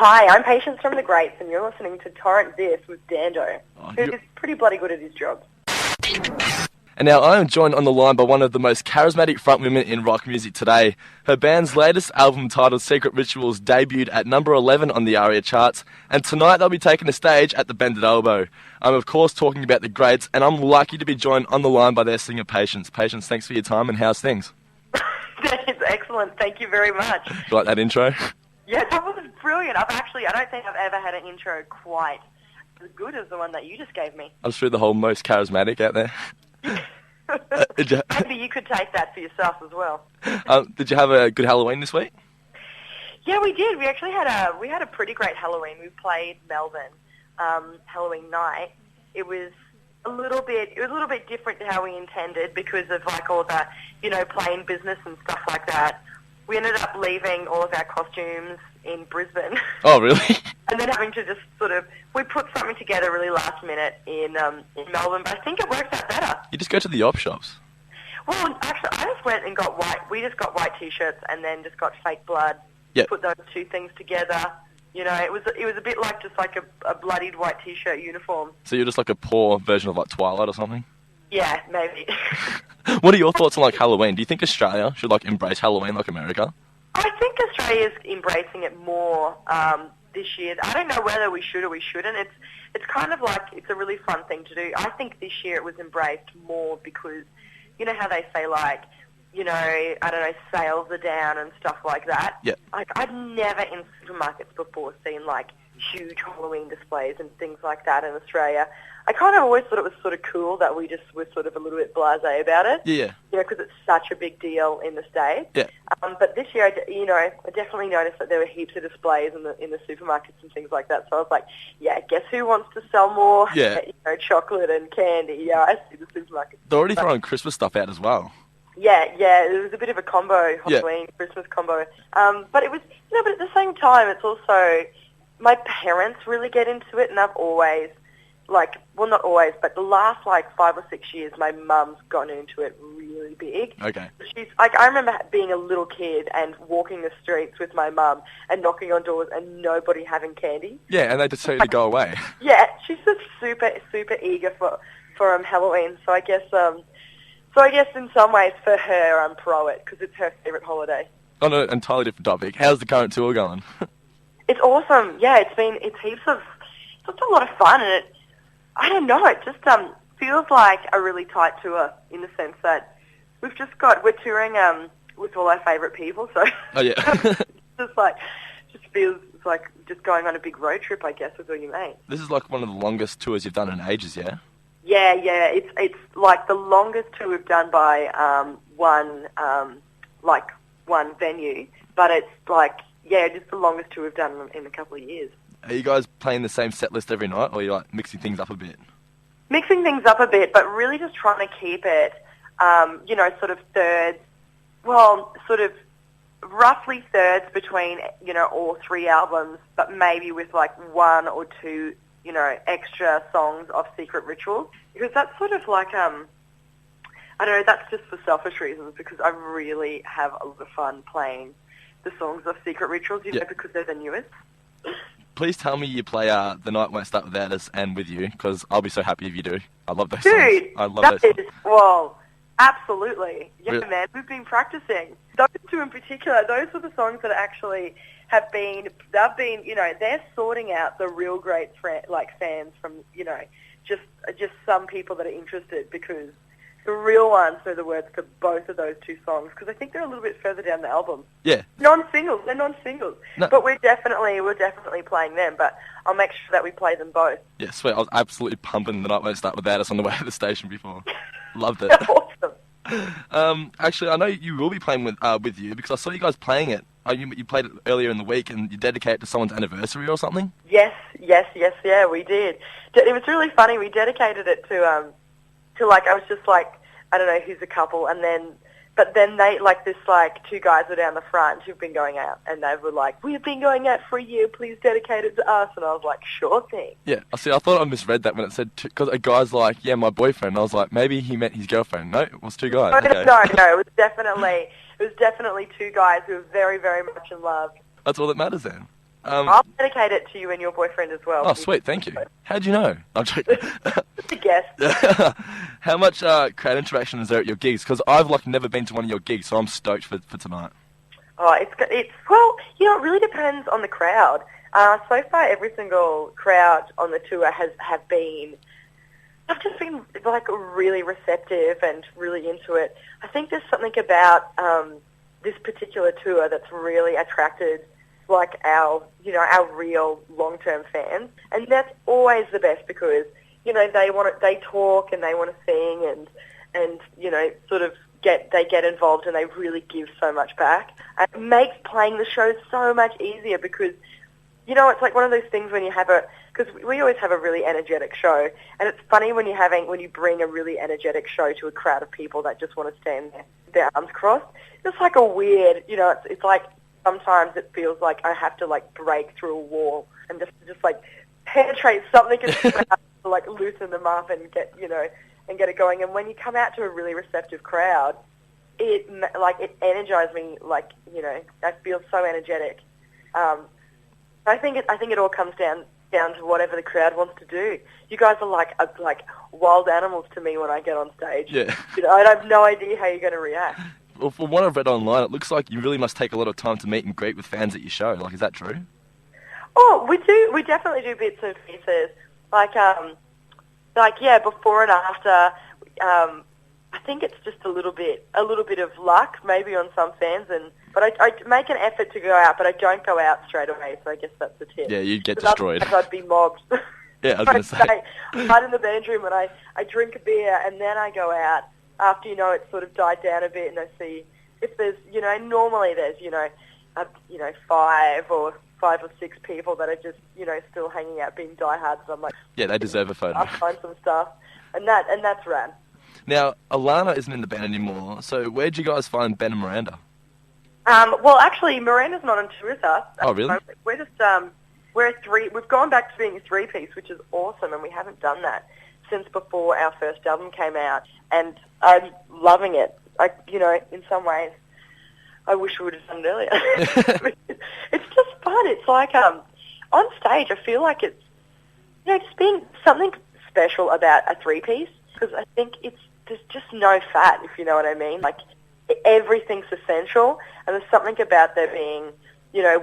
Hi, I'm Patience from the Grates, and you're listening to Torrent This with Dando, who is pretty bloody good at his job. And now I am joined on the line by one of the most charismatic frontwomen in rock music today. Her band's latest album, titled Secret Rituals, debuted at number 11 on the ARIA charts, and tonight they'll be taking the stage at the Bended Elbow. I'm of course talking about the Grates, and I'm lucky to be joined on the line by their singer Patience. Patience, thanks for your time, and how's things? That is excellent, thank you very much. You like that intro? Yeah, that was brilliant. I don't think I've ever had an intro quite as good as the one that you just gave me. I just threw the whole most charismatic out there. Maybe you could take that for yourself as well. Did you have a good Halloween this week? Yeah, we did. We actually had a pretty great Halloween. We played Melbourne Halloween night. It was a little bit different to how we intended because of like all the playing business and stuff like that. We ended up leaving all of our costumes in Brisbane. Oh, really? And then having to just we put something together really last minute in Melbourne, but I think it worked out better. You just go to the op shops. Well, actually, I just went and got we just got white T-shirts and then just got fake blood. Yep. Put those two things together. It was a bit like just like a bloodied white T-shirt uniform. So you're just like a poor version of like Twilight or something? Yeah, maybe. What are your thoughts on like Halloween? Do you think Australia should like embrace Halloween like America? I think Australia's embracing it more this year. I don't know whether we should or we shouldn't. It's kind of like it's a really fun thing to do. I think this year it was embraced more because you know how they say like, I don't know, sales are down and stuff like that. Yeah. Like I've never in supermarkets before seen like huge Halloween displays and things like that in Australia. I kind of always thought it was sort of cool that we just were sort of a little bit blasé about it. Yeah. Because it's such a big deal in the States. Yeah. But this year, I definitely noticed that there were heaps of displays in the supermarkets and things like that. So I was like, yeah, guess who wants to sell more chocolate and candy? Yeah, I see the supermarkets. They're already throwing Christmas stuff out as well. Yeah, it was a bit of a combo, Halloween, Christmas combo. But it was, but at the same time, it's also, my parents really get into it, and I've always, not always, but the last 5 or 6 years, my mum's gotten into it really big. Okay. She's I remember being a little kid and walking the streets with my mum and knocking on doors and nobody having candy. Yeah, and they just tell you to go away. Yeah, she's just super, super eager for Halloween. So I guess in some ways for her, I'm pro it because it's her favourite holiday. On an entirely different topic, how's the current tour going? It's awesome. Yeah, it's a lot of fun, and I don't know, it just feels like a really tight tour in the sense that we're touring with all our favourite people, so oh yeah, just feels like just going on a big road trip, I guess, with all your mates. This is like one of the longest tours you've done in ages, yeah? Yeah, it's like the longest tour we've done by one venue, but it's just the longest tour we've done in a couple of years. Are you guys playing the same set list every night, or are you like mixing things up a bit? Mixing things up a bit, but really just trying to keep it, sort of thirds, sort of roughly thirds between, all three albums, but maybe with like one or two, extra songs of Secret Rituals. Because that's sort of like, I don't know, that's just for selfish reasons, because I really have a lot of fun playing the songs of Secret Rituals, because they're the newest. Please tell me you play The Night Won't Start Without Us and With You, because I'll be so happy if you do. I love those songs. Dude, I love those songs. Well, absolutely. Yeah, Really? Man, we've been practicing. Those two in particular, those were the songs that actually they're sorting out the real great fans from, just some people that are interested, because the real ones know the words to both of those two songs, because I think they're a little bit further down the album. Yeah. Non-singles. They're non-singles. No. But we're definitely playing them, but I'll make sure that we play them both. Yeah, sweet. I was absolutely pumping The Night Won't Start Without Us on the way to the station before. Loved it. Awesome. Actually, I know you will be playing with You, because I saw you guys playing it. You played it earlier in the week, and you dedicated it to someone's anniversary or something? Yes, yeah, we did. It was really funny. We dedicated it to I was just like, I don't know who's a couple, but then they, two guys were down the front who've been going out, and they were like, we've been going out for a year, please dedicate it to us, and I was like, sure thing. Yeah, I thought I misread that when it said, because a guy's like, yeah, my boyfriend, and I was like, maybe he meant his girlfriend. No, it was two guys. No, okay. No, it was definitely two guys who were very, very much in love. That's all that matters then. I'll dedicate it to you and your boyfriend as well. Oh, sweet, thank you. How'd you know? I'm joking. Just a guess. How much crowd interaction is there at your gigs? Because I've never been to one of your gigs, so I'm stoked for tonight. Oh, well, it really depends on the crowd. So far, every single crowd on the tour have been. I've just been really receptive and really into it. I think there's something about this particular tour that's really attracted our real long-term fans, and that's always the best because they talk and they want to sing and they get involved and they really give so much back. And it makes playing the show so much easier because it's like one of those things when you have because we always have a really energetic show, and it's funny when you bring a really energetic show to a crowd of people that just want to stand there with their arms crossed. It's like a weird, it's like sometimes it feels like I have to break through a wall and just penetrate something in the crowd to loosen them up and get it going. And when you come out to a really receptive crowd, it energizes me. I feel so energetic. I think it all comes down to whatever the crowd wants to do. You guys are like wild animals to me when I get on stage. Yeah. I have no idea how you're going to react. Well, from what I've read online, it looks like you really must take a lot of time to meet and greet with fans at your show. Is that true? Oh, we do. We definitely do bits and pieces. Before and after. I think it's just a little bit of luck, maybe on some fans, but I make an effort to go out, but I don't go out straight away. So I guess that's the tip. Yeah, you'd get destroyed. I'd be mobbed. Yeah, I was going to say. I'm right in the band room and I drink a beer and then I go out after it's sort of died down a bit, and I see if there's normally there's five or six people that are just still hanging out being diehards. I'm like, yeah, they deserve a photo. I'll find some stuff, and that's rad. Now, Alana isn't in the band anymore, so where'd you guys find Ben and Miranda? Well, actually, Miranda's not on tour with us. Oh, really? We're just we've gone back to being a three-piece, which is awesome, and we haven't done that since before our first album came out, and I'm loving it. In some ways, I wish we would have done it earlier. It's just fun. It's like on stage, I feel like it's just being something special about a three-piece, because I think there's just no fat, if you know what I mean. Everything's essential, and there's something about there being,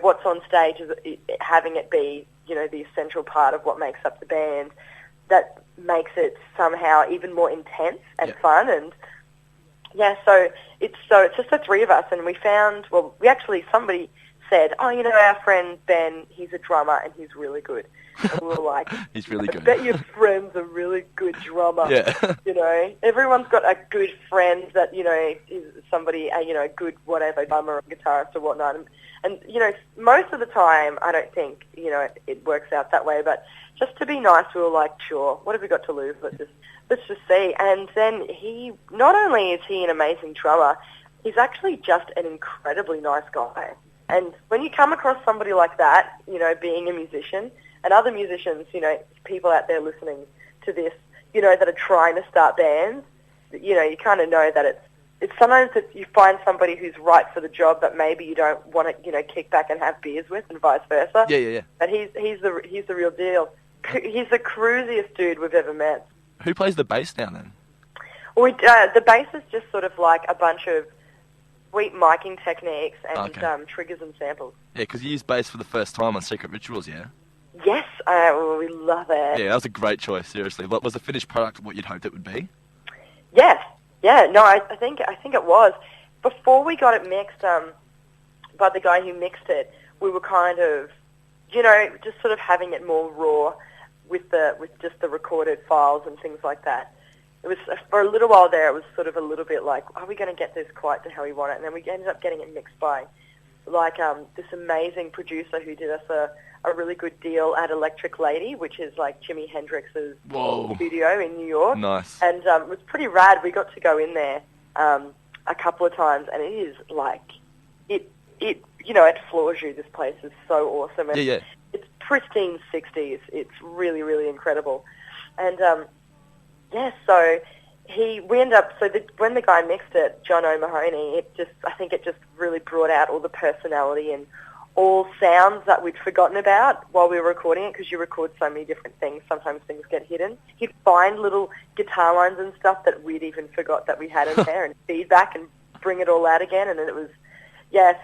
what's on stage is having it be, the essential part of what makes up the band that makes it somehow even more intense and fun. And so it's just the three of us, and we found, somebody said, our friend Ben, he's a drummer and he's really good. And we were like, he's really good. I bet your friend's a really good drummer. Yeah. Everyone's got a good friend that, is somebody, a good whatever, drummer or guitarist or whatnot. And most of the time, I don't think, it works out that way. But just to be nice, we were like, sure, what have we got to lose? Let's just see. And then not only is he an amazing drummer, he's actually just an incredibly nice guy. And when you come across somebody like that, being a musician, and other musicians, people out there listening to this, that are trying to start bands, you kind of know that it's sometimes that you find somebody who's right for the job, but maybe you don't want to, kick back and have beers with, and vice versa. Yeah. But he's the real deal. He's the cruisiest dude we've ever met. Who plays the bass now then? Well, the bass is just sort of like a bunch of sweet miking techniques and triggers and samples. Yeah, because you used bass for the first time on Secret Rituals, yeah? Yes, we love it. Yeah, that was a great choice, seriously. Was the finished product what you'd hoped it would be? Yes. Yeah, no, I think it was. Before we got it mixed by the guy who mixed it, we were kind of, just sort of having it more raw with just the recorded files and things like that. It was, for a little while there, it was sort of a little bit like, are we going to get this quite to how we want it? And then we ended up getting it mixed by, this amazing producer who did us a really good deal at Electric Lady, which is like Jimi Hendrix's studio in New York. Nice. And it was pretty rad. We got to go in there a couple of times, and it is like, it floors you. This place is so awesome. And yeah. It's pristine 60s. It's really, really incredible. And so when the guy mixed it, John O'Mahony, I think it just really brought out all the personality and all sounds that we'd forgotten about while we were recording it, because you record so many different things. Sometimes things get hidden. He'd find little guitar lines and stuff that we'd even forgot that we had in there, and feedback and bring it all out again. And then it was,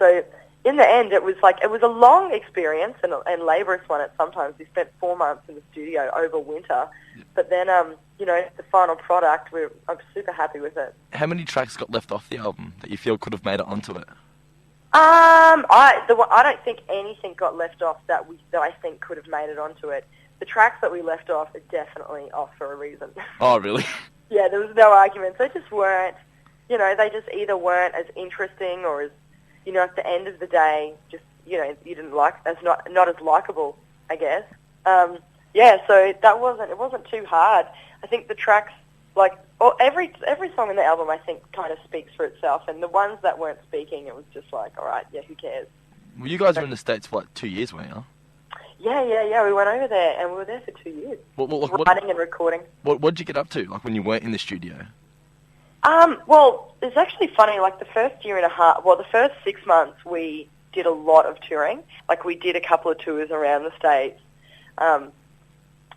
so in the end, it was a long experience and laborious one at sometimes. We spent 4 months in the studio over winter, but then, the final product, I'm super happy with it. How many tracks got left off the album that you feel could have made it onto it? I don't think anything got left off that I think could have made it onto it. The tracks that we left off are definitely off for a reason. Oh, really? Yeah, there was no argument. They just weren't, they just either weren't as interesting or as, at the end of the day, just, you didn't like, as not as likable, I guess. So it wasn't too hard. I think the tracks, every song in the album, I think, kind of speaks for itself. And the ones that weren't speaking, it was just like, all right, yeah, who cares? Well, you guys were in the States for 2 years, weren't you? Yeah. We went over there, and we were there for 2 years, writing and recording. What did you get up to, when you weren't in the studio? Well, it's actually funny. The first year and a half, the first 6 months, we did a lot of touring. We did a couple of tours around the States,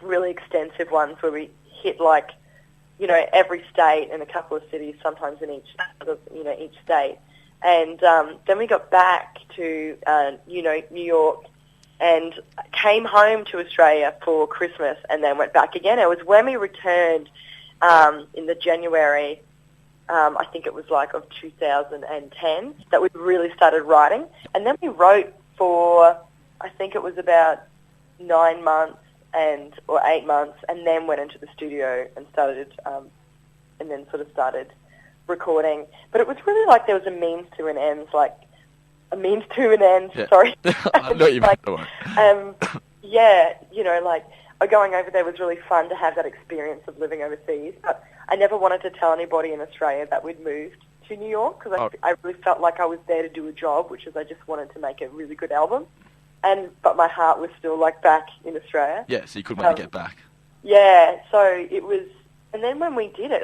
really extensive ones where we hit every state and a couple of cities, sometimes in each state. And then we got back to New York and came home to Australia for Christmas and then went back again. It was when we returned in the January, I think it was of 2010, that we really started writing. And then we wrote for, I think it was about 9 months or 8 months, and then went into the studio and started recording. But it was really there was a means to an end, Yeah. Sorry. I know what you mean. Going over there was really fun to have that experience of living overseas. But I never wanted to tell anybody in Australia that we'd moved to New York, because I really felt like I was there to do a job, which is I just wanted to make a really good album. But my heart was still back in Australia. Yeah, so you couldn't wait to get back. Yeah, so it was, and then when we did it,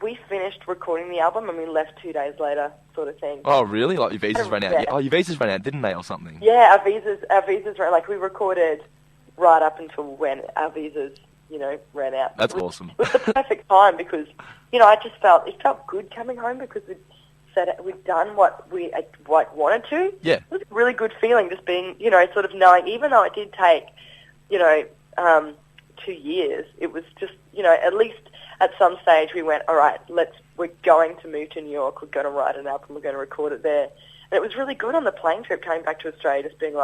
we finished recording the album and we left 2 days later, sort of thing. Oh, really? Your visas ran out? Yeah. Oh, your visas ran out, didn't they, or something? Yeah, our visas ran, we recorded right up until when our visas, ran out. That's awesome. It was the perfect time because, I just felt, it felt good coming home because we'd done what we wanted to. Yeah. It was a really good feeling just being, sort of knowing, even though it did take, 2 years, it was just, at least at some stage we went, all right, we're going to move to New York, we're going to write an album, we're going to record it there. And it was really good on the plane trip coming back to Australia, just being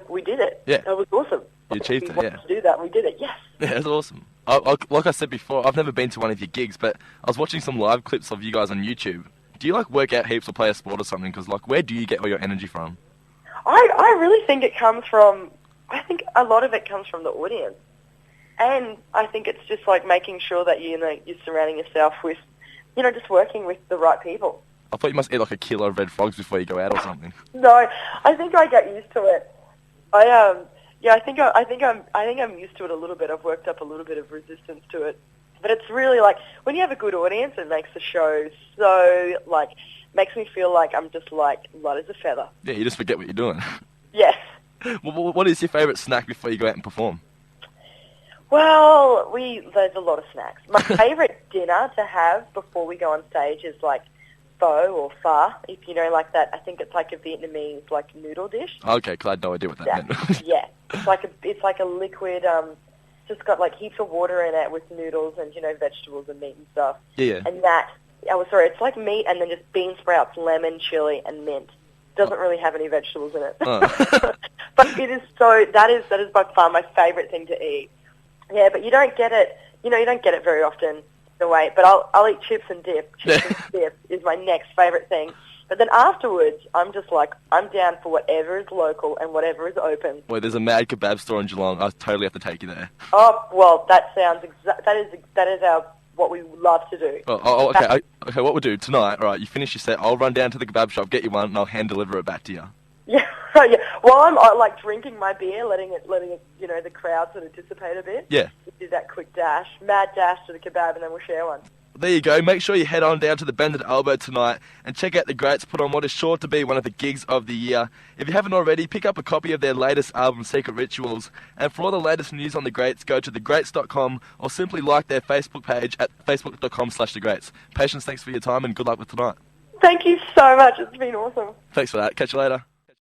we did it. Yeah. That was awesome. You achieved it, yeah. We wanted to do that, we did it, yes. Yeah, that's awesome. Like I said before, I've never been to one of your gigs, but I was watching some live clips of you guys on YouTube. Do you work out heaps or play a sport or something? Because where do you get all your energy from? I really think it comes from, I think a lot of it comes from the audience. And I think it's just making sure that, you're surrounding yourself with, just working with the right people. I thought you must eat a kilo of red frogs before you go out or something. No, I think I get used to it. I think I'm used to it a little bit. I've worked up a little bit of resistance to it. But it's really when you have a good audience, it makes the show so makes me feel like I'm just light as a feather. Yeah, you just forget what you're doing. Yes. What is your favourite snack before you go out and perform? Well, there's a lot of snacks. My favourite dinner to have before we go on stage is pho or pho, if you know that. I think it's a Vietnamese noodle dish. Okay, because I had no idea what that meant. Yeah, it's like a liquid, just got heaps of water in it with noodles and vegetables and meat and stuff. Yeah. And it's like meat and then just bean sprouts, lemon, chili, and mint. Doesn't really have any vegetables in it. Oh. But it is that is by far my favourite thing to eat. Yeah, but you don't get it. You don't get it very often. The way, but I'll eat chips and dip. Chips and dip is my next favourite thing. But then afterwards, I'm just I'm down for whatever is local and whatever is open. Well, there's a mad kebab store in Geelong. I totally have to take you there. Oh well, that sounds that is what we love to do. Oh okay. Okay, what we'll do tonight? All right, you finish your set. I'll run down to the kebab shop, get you one, and I'll hand deliver it back to you. Yeah, yeah. While I'm drinking my beer, letting it, the crowd sort of dissipate a bit. Yeah. We do that quick mad dash to the kebab, and then we'll share one. there you go. Make sure you head on down to the Bended Elbow tonight and check out the Grates put on what is sure to be one of the gigs of the year. If you haven't already, pick up a copy of their latest album, Secret Rituals. And for all the latest news on the Grates, go to thegrates.com or simply like their Facebook page at facebook.com/thegrates. Patience, thanks for your time and good luck with tonight. Thank you so much. It's been awesome. Thanks for that. Catch you later.